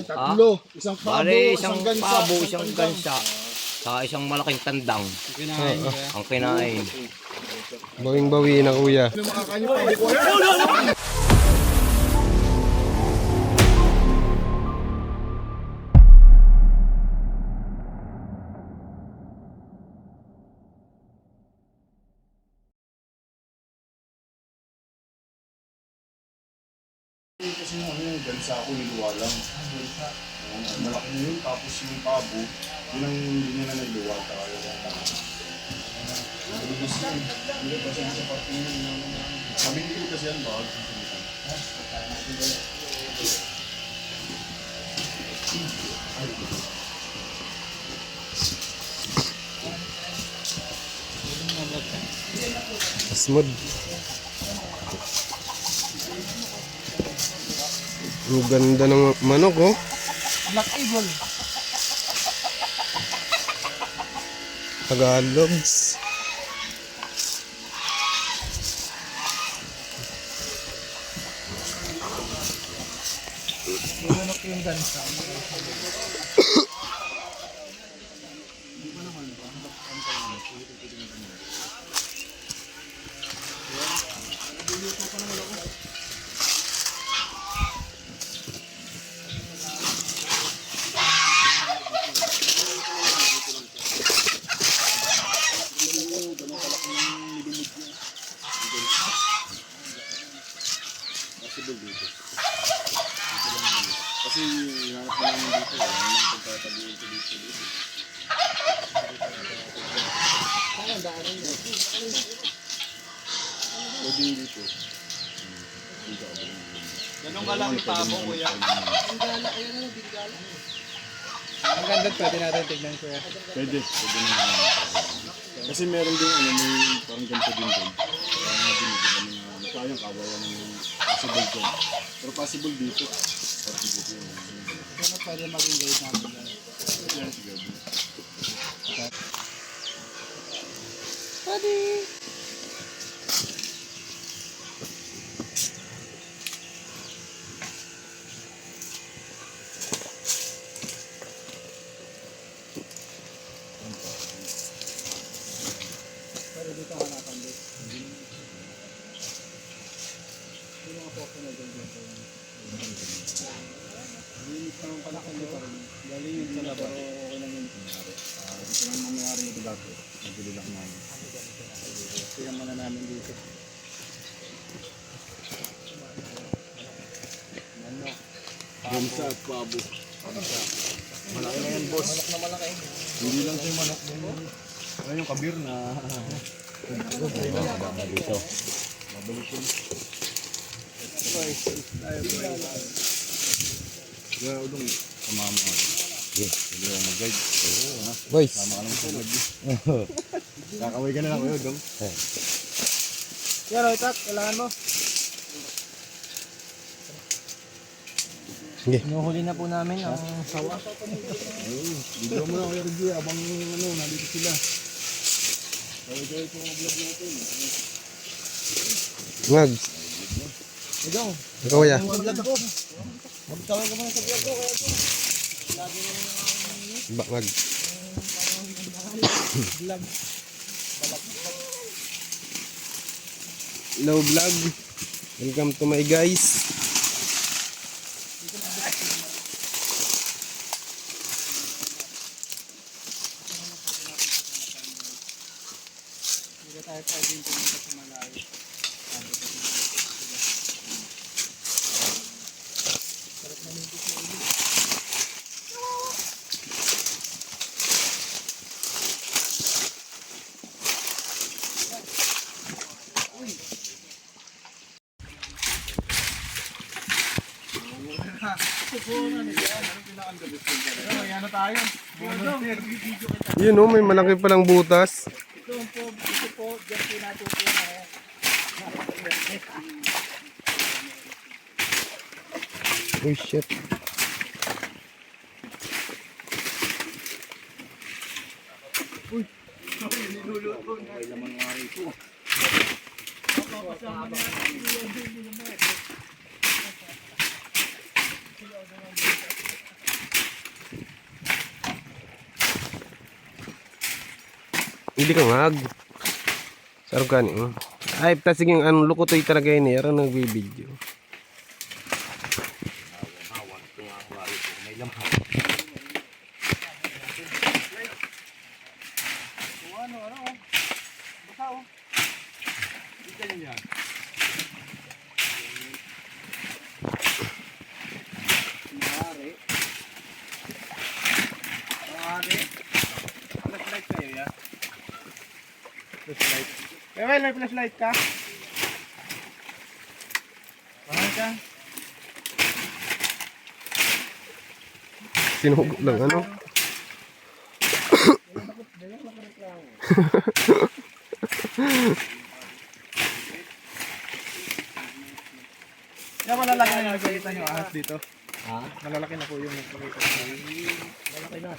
Tatlo. Isang pabo, Bale, isang gansa, pabo, isang isang tandang. gansa, saka isang malaking tandang Kinain ko. ang kinain. Bawing-bawi na kuya. Ano makakain yung pabo ko? Kasi yung gansa ako, niluwa lang. Malaki na yun, tapos yung pabo, yun ang hindi nila nagluwa tayo. Hindi kasi sa parte yun. Sabi ko kasi yan, bawal. Smooth. Ang ganda ng manok, oh. Black Eagle. Tagalogs. Manok yung gansa. Kasi hinanap ko namin dito, yung pagtatabihin ko dito. Pwede yung dito. Ganun kalaki pabo, kuya. Ang ganda, pwede natin tignan, kuya. Pwede naman. Kasi meron din may parang ganito din doon. Kaya nga binigyan kami na sayang kawawa ng possible doon. Pero possible dito. Possible dito yun. Ano pwede maging guide natin? Yan, siguro. Pwede. Pero dito hanapan dito. Sino nga po ako na dito? Linis naman pala kung dito rin. Galing yun sa labas. Pero okay lang yun. Ito lang mangyari nito dati. Naguli lang namin. Tingnan muna namin dito. Gansa at pabo. Malaki na yan, boss. Manok na malaki. Hindi lang siya manok. Ano yung kabir na... Dito. Mabalik yun. Kaya udong, samahan mo. Hindi ako mag-guide. Boys. Sama ka lang sa vlog. Kakaway ka na lang kayo, udong. Yan, Roytak, kailangan mo. Sige. Inuhuli na po namin ang sawa. Video mo na kayo, Reggie, abang nandito sila. Kaway-kaway po ang vlog natin. Mags. Ikaw, Ikaw kuya. ang vlog ko. Magtawag ka muna sa vlog ko. Kaya ito. Mag. Vlog. Hello vlog. Welcome to my guys. Hindi tayo pwede yung pumunta sa malayo. Sarap na mintis na ulit. Ayan na tayo. Yun oh, may malaki palang butas. Ito po, dyan pinatuto na yan. Oh shit. Hindi ka ngag. Sarap ka niyo. Ay, sige ang lukotoy talaga yun eh. Aran nagbibideo. May lamang. Flashlight kayo ya? Flashlight. May flashlight ka? Mahal ka? Sinugot lang ano. Kaya malalaki na yung nakikita nyo ahas dito. Ha? Malalaki na po yung nakikita nyo. Malaki na.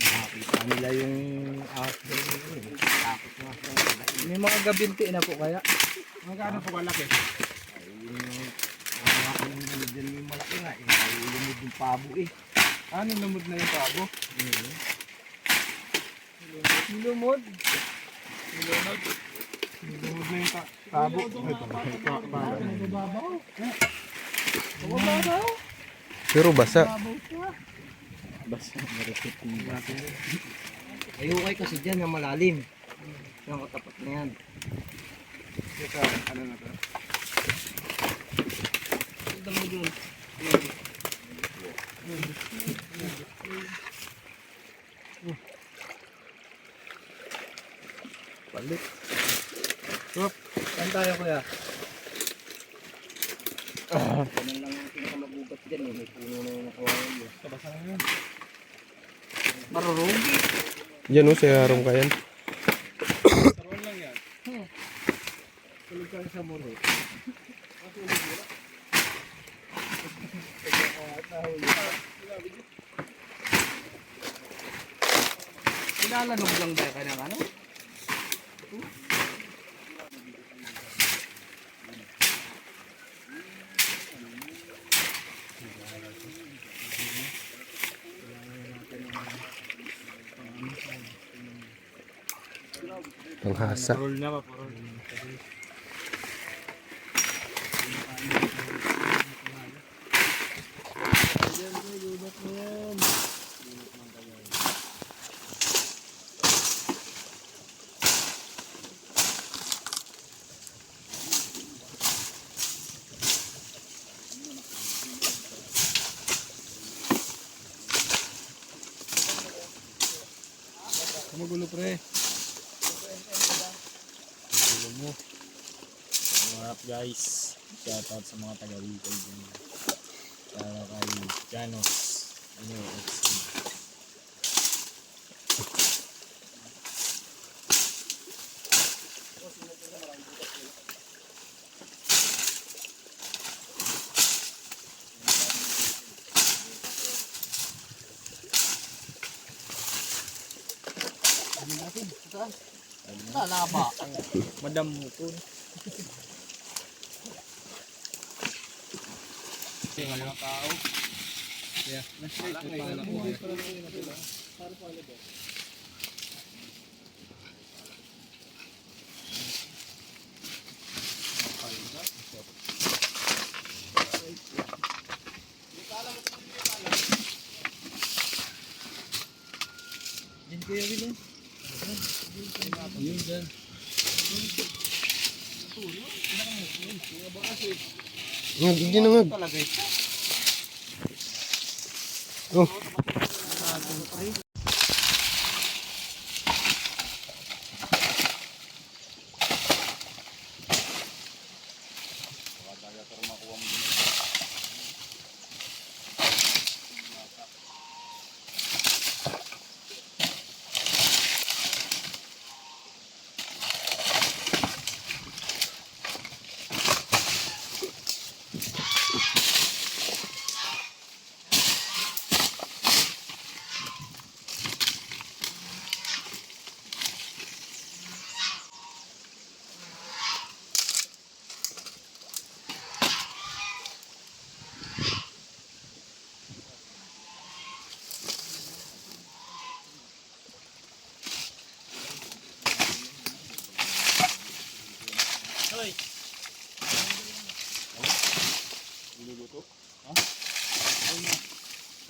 Nakakita nila yung ahas doon. Takot na. May mga gabinti na po kaya. Magkano po kalaki? Ay, yung malaki nga. Lumod yung pabo eh. Ano lumod na yung pabo? Lumod. Lumod na yung pabo. Ito, Babaw. Pero basa. Ayaw kayo kasi dyan na malalim. Yung katapat na yan. Ito, ano na to? Ito mo dun. Balik. Saan tayo kuya? Ganun lang yung pinakamagugat dyan eh. May puno na yung nakuha yun. Kabasa na yun. Marurong. Yan o, sa harong ka yan. Saruan lang yan. Tulog ka sa muro. Pinalanog lang ba ka ng ano? Panghasa. Roll na pa, roll. Magulo pre. What up guys? Shoutout sa mga taga-Bicol dyan. Para kay Janos. Ano, XC. Lalaba. Madam mo po. Walang tao. Yeah, na-straight ko pa na kuya. Yan kuya William. Yun dyan. Ngag, hindi na ngag. Oh.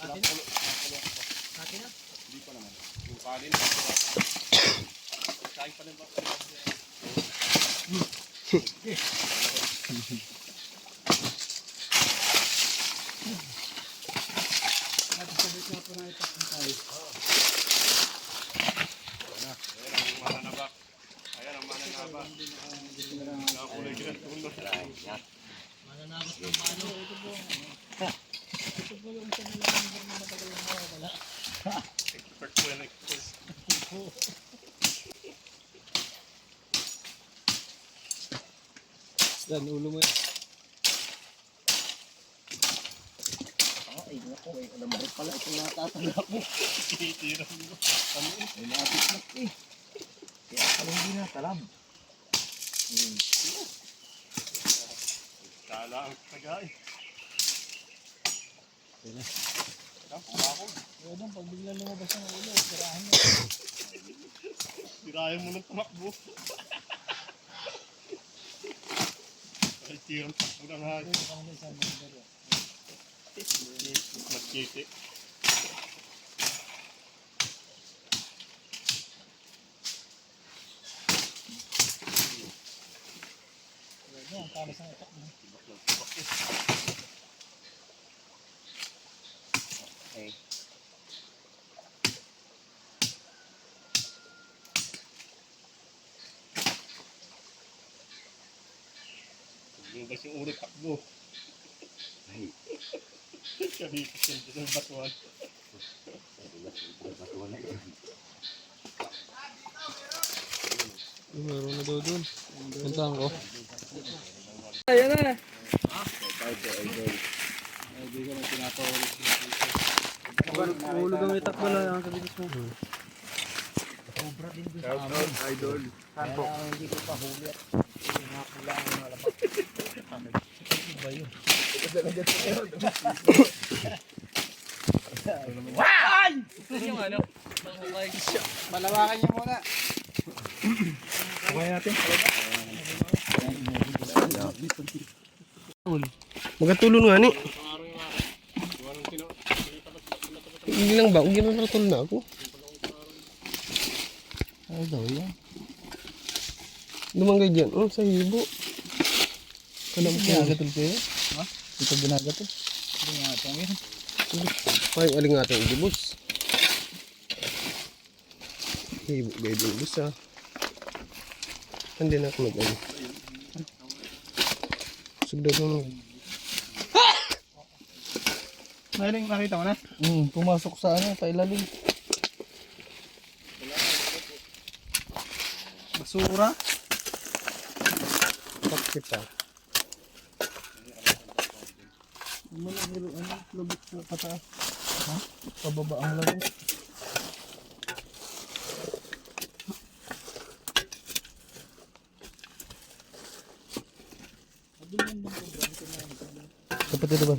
Hindi pa naman. Yung kanin. Kain pa rin ba? Ayan ang mananaba. Nakakulay ka na tulog. Expert po yan, expert. Yan, ulo mo yan. Ay, naku, alam mo rin pala itong natatanda ko. Titira mo. Ay, lapit na eh. Kaya pala hindi natalam. Kala ang tagay. Pumakog. Kaya doon, pag bigla lumabas ang ulo, sirahan mo. Sirayan mo ng tumakbo. Ay, tirang takbo ng hali. Magkiti. Yan, talas ang itak mo. Okay. Lumabas yung ulo takbo. Kabipis yung sa batuan. Meron na daw dun. Puntahan ko. Ayan na. Hindi ka na pinapaulit. Ulo kang itak mo lang ang kabilis mo. Sobra din doon sa amin. Idol. Kaya hindi ko pa huli at nakapula ang mga labat. Ba yun? Ay! Yung ano? Malawakan niya muna. Okay natin. Magkatulong nga ni. Hindi lang ba? Huwag ginatulong na ako. Ano daw yan? Lumanggay dyan. Oh, sa hibo. Kalam ko. Ginagatol kayo? Ha? Ito ginagatol? Hindi nga ito yan. Ay, aling nga itong ibus. Hibo, gaya din ibus ah. Hindi na ako nag-ano. Sugdag mo. Mahiling nakita mo na? Pumasok sa ano, pailalim. Basura. Bakit ah? Ano, lubot sa pataas. Ha? Pababa ang laro. Kapatid ba?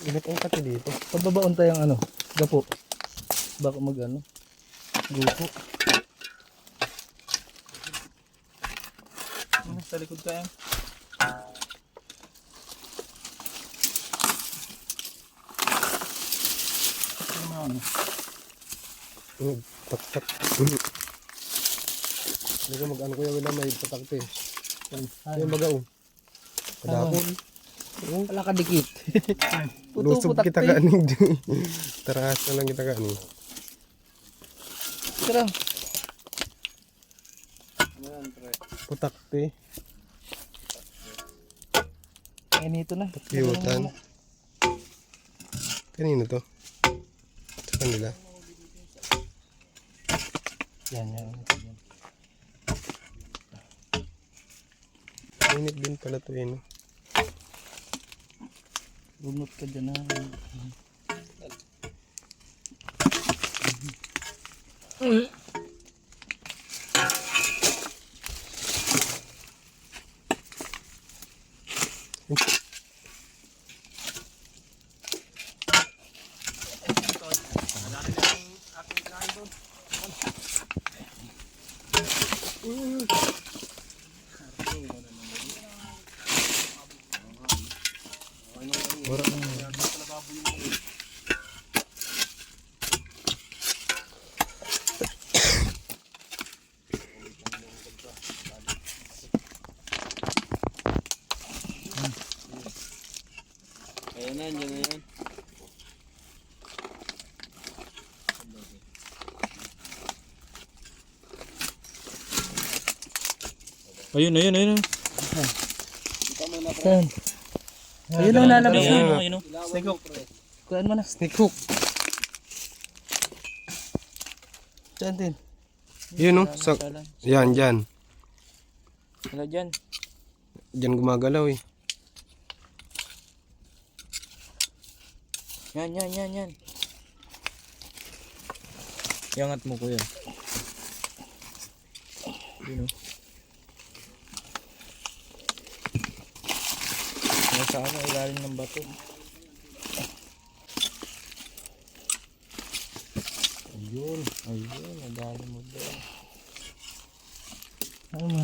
Ingat ang kati dito. Pababaon tayong ano, gapo. Baka mag ano, grupo. Ano, sa likod ka yan? Ano? Tak-tak. Hindi ka mag-ano kuya wala may patakte. Yung baga oh. Kadapon. Wala ka dikit. Lusog kita kaaning. Taras na lang kita kaaning. Tara. Putakte. Ngayon ito na. Pakyutan. Kanino to? Sa kanila. Yan. Init din pala to eh no? Bunot ka dyan na. Ayan na, dyan na yan. Ayun. Saan? Ayun ang lalabas Ayun, na. ayun. Snake hook. Kuhaan mo na. Snake hook. Saan din? Yun, oh. Yan, dyan. Wala dyan. Dyan gumagalaw, eh. Yan. Iangat mo kuya. Yun o. Nasa ano, ilalim ng bato. Ayun, nagaling mo doon. Ano man?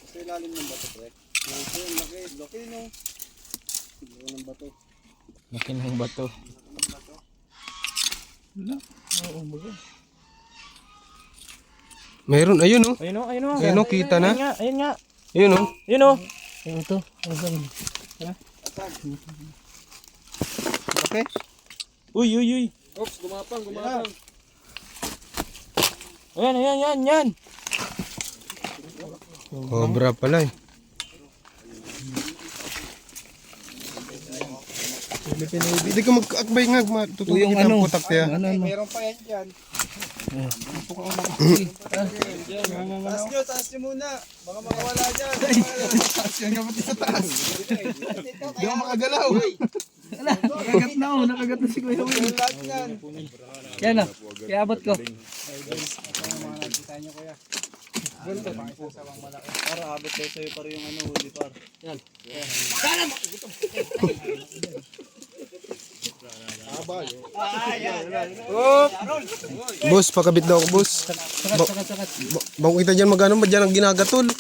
Sa ilalim ng bato, pre. Laki, no? Siguro ng bato. Laki ng bato. Oo, baga. Meron, ayun, oh. Ayun o. Ayun, oh, kita na. Ayun nga. Ayun, oh. Ayun o. Ayun ito. Asan? Okay. Uy. Oops, gumapang. Ayan. Cobra pala, eh. Hindi ka mag-akbay nga. Tutulong Yung kita ano? ang putak niya. Ano? Meron pa yan dyan. Taas nyo muna. Baka makawala dyan. Taas yan kapatid sa taas. Hindi ako makagalaw. Nakagat na oh. Nakagat na si Kuya Will. Lahat yan. Yan o. Kaya abot ko. Para abot daw sa'yo pa rin yung ano, huli par. Yan. Boss, pakabit daw ako, boss. Sakat. Bago kita dyan magano ba dyan ang ginagatol?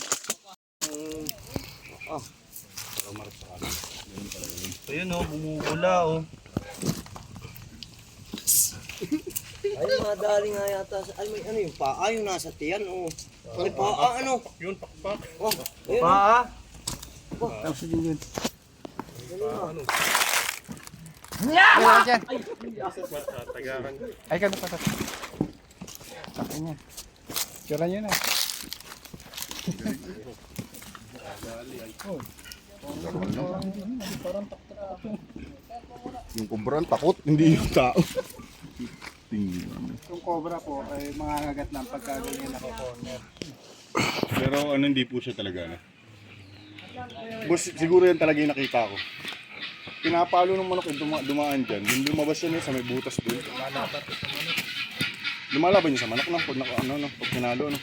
Ayun oh, bumubula oh. Ay, madali nga yata. Ay, may ano yung paa yung nasa tiyan oh. May paa ano? Yun, pakpak. Oh, ayun. Paa? Tapos din yun. Ay, kano pa tapos. Sakin niya. Tira niya na. Yung kumbran, takot. Hindi yung tao. Tingnan. Yung cobra po ay mga hagat lang pagka ganyan nako-corner. Pero ano, hindi po siya talaga. No? Boss, siguro yan talaga yung nakita ko. Pinapalo ng manok yung dumaan dyan. Yung lumabas yun sa may butas doon. Lumalaban niya sa manok lang. Pag pinalo. No?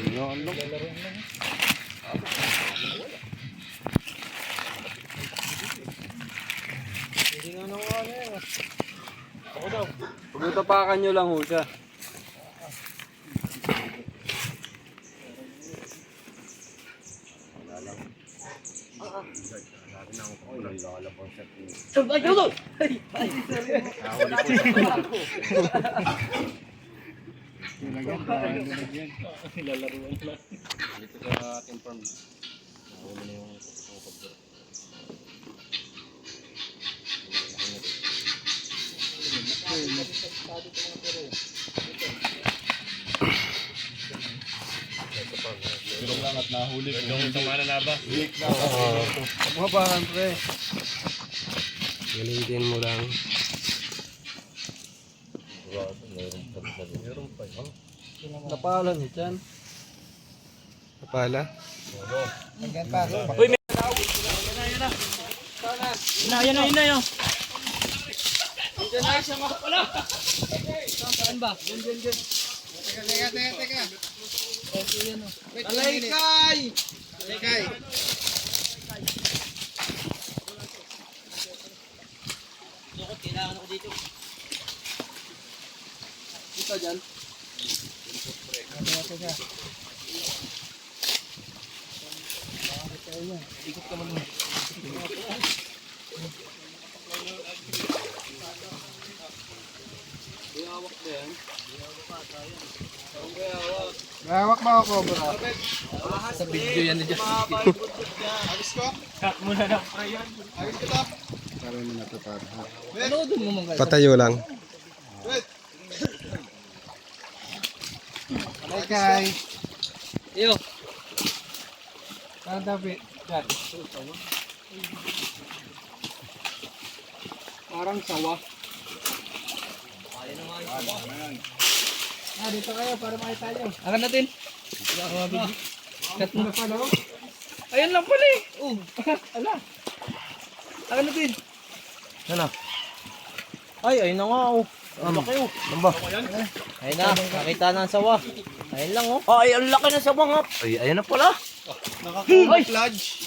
Yan lang. Pagtatapakan nyo lang ho siya. Pero lang at nahuli. Yung tumana na ba? Mabahan pre. Galitin mo lang. Napalan dyan. Kapala. Ayun na. Alaykay! Alaykay! Dito dyan. Ikot ka mo. Hawak mo ako, bro. Sa video yan na dyan. Alis ko. Cut mo na ng pre yan. Alis kita. Para mo na ito para. Ano doon mo mga Patayo lang. Wait. Bye, Kai. Iyo. Dapat. Yan. Parang sawa. Dito kayo para makita nyo. Akan natin. Cut mo na pala. Ayan lang pala eh. Ala. Akan natin. Ano? Ay, ayun na nga oh. Ano kayo? Lamba. Ayun na, nakita na ang sawa. Ayun lang oh. Ay, ang laki na sawa nga. Ay, ayun na pala. Nakakuha-lodge.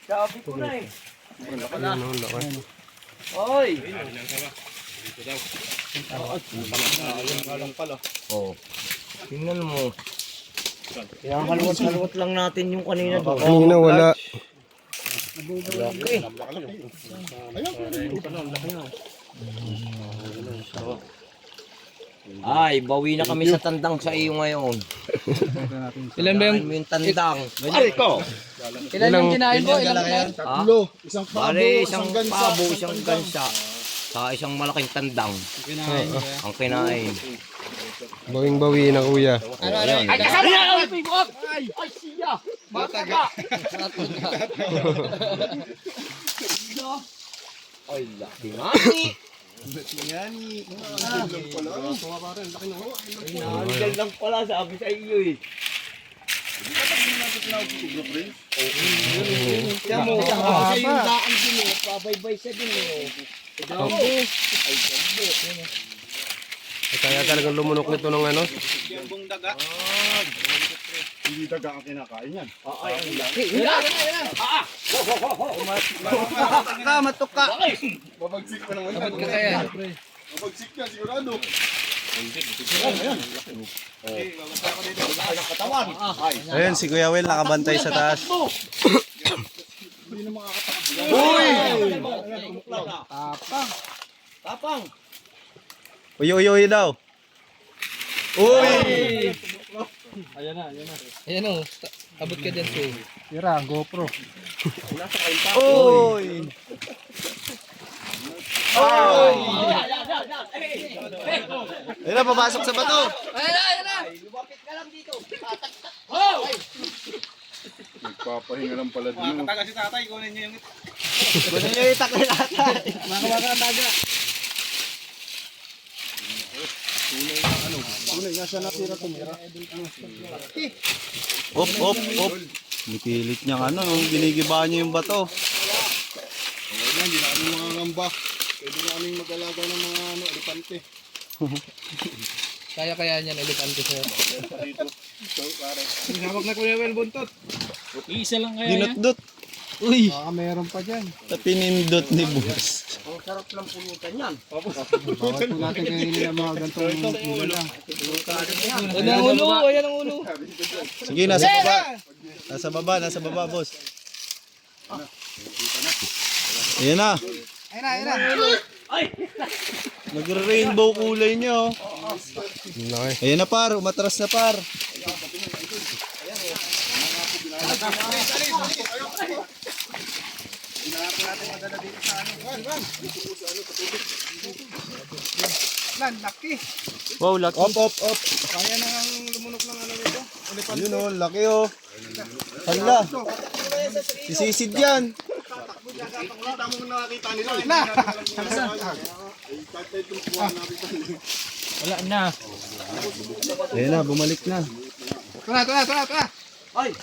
Sabi ko na eh. Ayun, ang laki. Ay. Alam pala. Oh. Tingnan mo. Kaya halwat-halwat lang natin yung kanina doon. Kanina wala. Laki. Ay, bawi na kami sa tandang sa iyo ngayon. Ilan ba yung, Kain mo yung tandang. ilan yung kinain mo? Ilan kinain? Tatlo. Isang pabo, Pare, isang gansa. pabo, isang gansa. Sa isang malaking tandang. Ang kinain. Bawing-bawi na kuya. Ayan. Ay, kasama na! Ay, siya! Mataga. Ay, laki nga. Yan. Nanggal lang pala, sabi sa iyo eh. Siya mo, kasi yung daan din eh, pabaybay siya din eh. Kaya talagang lumunok nito ng ano. Hindi daga ang kinakain yan. Ay, ang laki. Matok ka. Babagsik pa naman yan. Dapat ka kaya. Babagsik ka, sigurado. Ayun, si Kuya Will nakabantay sa taas. Tapang. Uy daw. Uy! Ayan o. Abot ka dyan, so. Tira, GoPro. Uy! Ayun na, papasok sa bato. Lumapit ka lang dito. Nagpapahinga lang pala din. Kunin niyo yung itak na lahat. Tunay nga siya natira tumira. Op. Nipilit niyang ano, ginigiba niya yung bato. Yan, hindi na kami mga ngamba. Pwede na kaming mag-alaga ng mga elepante. Kaya niyan, elegante sir. Isa lang kaya yan. Dinot-dot. Uy, Baka meron pa dyan. pinindot ni boss. Ang sarap ng pulutan yan. Bawat po natin kainin ang mga gantong ulam. Ayan ang ulo, ayan ang ulo. Sige, nasa baba, boss. Ayan na. Nagre-rainbow kulay niya, oh. Laki. Ayan na, par. Umatras na, par. Wow, laki. Op. Kaya na ang lumunok ng ano nito. Yun, oh. Laki, oh. Hala. Sisisid yan. Kita mo nakakita nila. Na! Kahit tumukuha natin tayo. Wala na. Ayan na, bumalik na. Tara! Ay!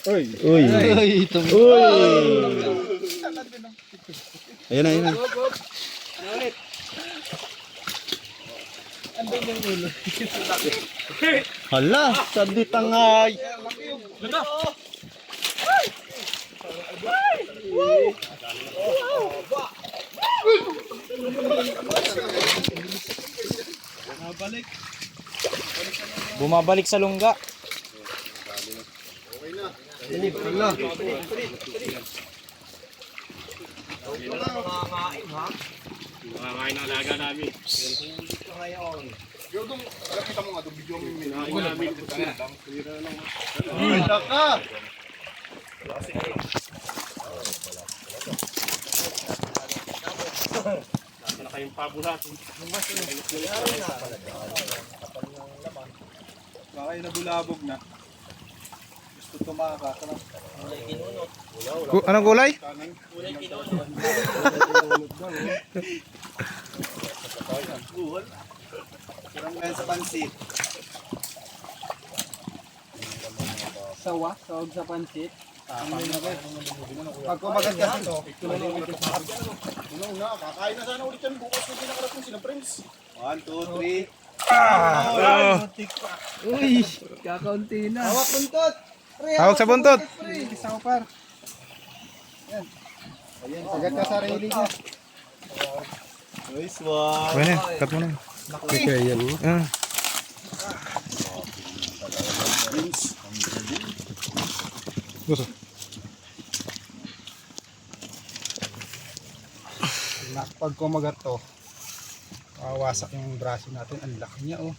Uy! Uy. Ayan na. Hala, sadit ang ay. Bumabalik sa lungga. Ngayon ha? Makakain ang alaga namin. Ngayon. Yo dong, kita mo nga dong video mo namin. Ay, daka. Baka yung nabulabog na. Gusto tumakas. Anong gulay? Sarang ngayon sa pansit. Sawa? Sawag sa pansit? Pag kumagat kasi to, Una, kakain na sana ulit yan. Bukas na pinakarating sila, friends. 1, 2, 3. Uy, kakaunti na. Hawak buntot! Pre, Hawak sa buntot. Pre, isa ko par. Yan. Ayan, sagat ka sarili niya. Nice one. Pwede, cut mo na. Okay, yan. Gusto. Pag kumagat to, wawasak yung braso natin. Ang laki niya oh.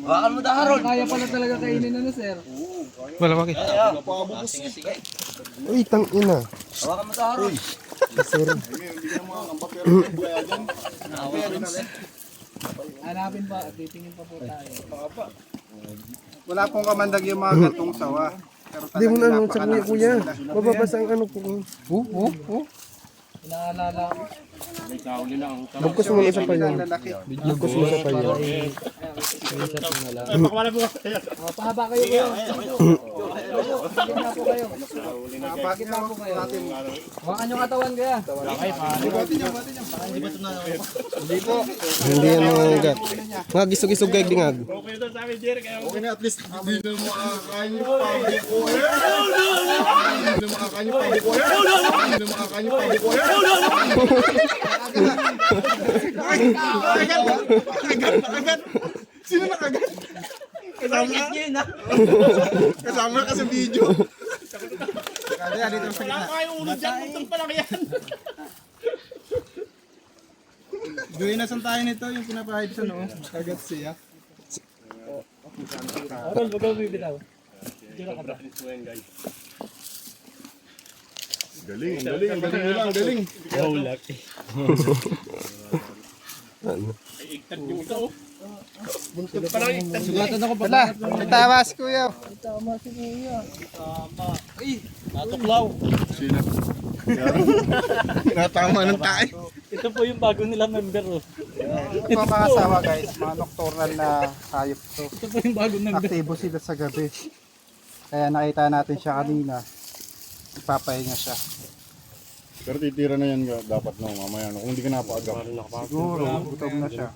Hawakan mo daharon. Kaya pala talaga kainin ano, sir. Wala bakit. Uy, tang ina. Hawakan mo daharon. Hindi ka makakamba, pero may buhay dyan. Hanapin pa at titingin pa po tayo. Wala pong kamandag yung mga gatong sawa. Pero Hindi mo na talagang ano sa kuya, kuya. napakalakas Mababasa ang ano po. Inaalala ko. Bugkos mo na isa pa nila. yun. Ang lalaki. Bugkos mo isa pa yun. Pahaba kayo kayo. Gitna po kayo. Gitna po kayo. Hawakan yung katawan kaya. Hindi yan mga gat. Mga gisog-gisog kay dingag. Okay na, at least hindi na makakain yung public ko. Hindi na makakain yung public ko. Hindi na makakain yung public ko. Nakagat. Sino nakagat? Kasama ka sa video. Kaya dito sa gitna. Gawin na saan tayo nito yung pinapahid sa noo. Kagat siya. Galing nyo lang, galing. Sugatan ako pa. Tama si kuya. Sino? Natama ng tayo. Ito po yung bago nila member. Oh. Ito mga asawa guys, mga nocturnal na hayop to. Ito po yung bago member. Aktibo sila sa gabi. Kaya nakita natin siya kanina. Ipapahinga siya. Pero titira na yan dapat no, mamaya. No? Kung hindi ka napaagap. Siguro, gutom na siya.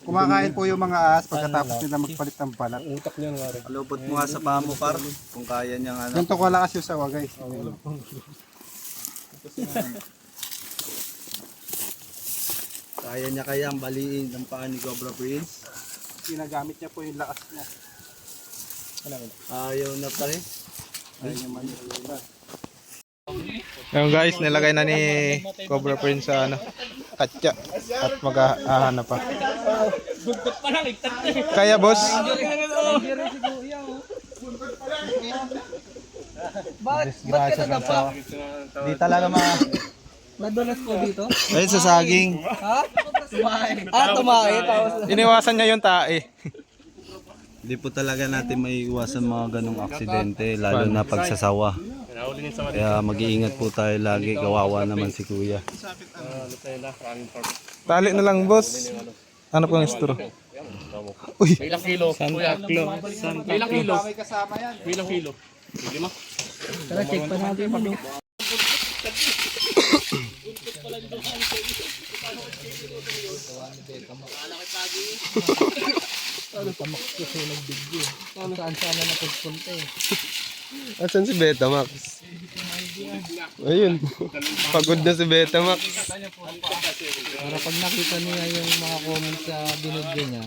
Kumakain po yung mga ahas pagkatapos nila magpalit ng balat. Alupot mo nga sa pamo par. Kung kaya niyang ano. Ganito ko lakas yung sawa guys. Kaya niya kayang baliin ng paa ni Cobra Prince. Ginagamit niya po yung lakas niya. Ayaw na pa rin. Yung guys, nilagay na ni Cobra Prince sa ano, katya at mag-ahanap pa. Kaya boss, Bakit ka nadapa? Di talaga Nadulas po dito? Ayun sa saging. Ha? Tumae. Tumae. Tapos iniwasan niya yung tae. Di po talaga natin may iwasan mga ganong aksidente, lalo na pagsasawa. Kaya mag-iingat po tayo lagi, kawawa naman si kuya. Tali na lang boss. Ano po ang straw? Uy, Ilang kilo? Kuya, kilo. Ilang kilo? May kasama yan. Ilang kilo? tara, check pa natin mo. Saan sana napagpunta eh. asan si Betamax? Ayun, pagod na si Betamax. Para pag nakita niya yung mga comments sa binigay niya,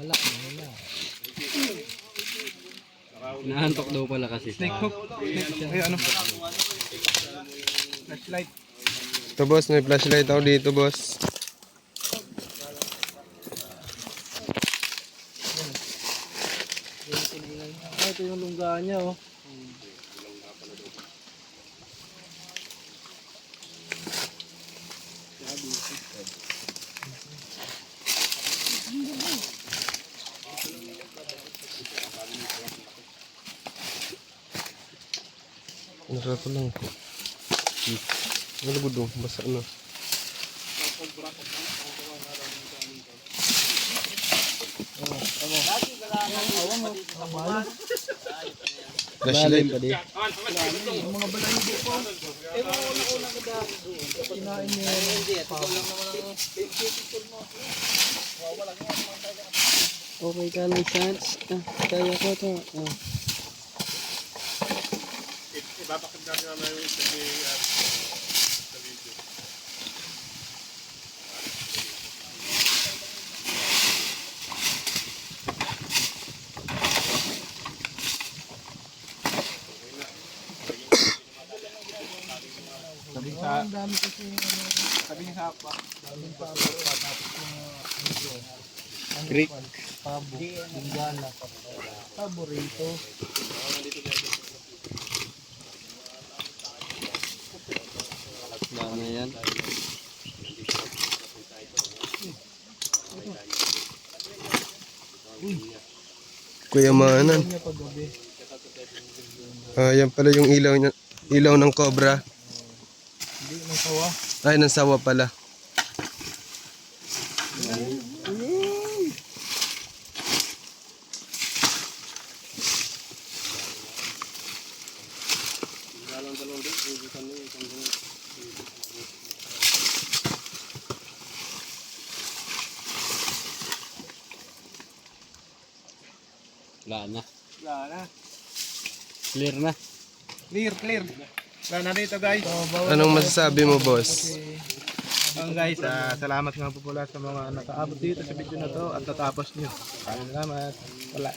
wala. Naantok daw pala kasi. Snake hook. Ay, ano? Flashlight. Ito boss, may flashlight ako dito boss. Ito yung lungga niya oh. Ano ko lang. Ano ba doon? Basta ano. Flashlight. Okay ka lang, Chance. Kaya ko to. Creek. Dami yan. Kuya Manan. Yan pala yung ilaw niya. Ilaw ng cobra. Ay, ng sawa pala. Wala na. Wala na. Clear na. Clear. Wala na dito guys. Anong masasabi mo, boss? Guys, salamat nga po pala sa mga nakaabot dito sa video na to at natapos nyo. Salamat. Wala.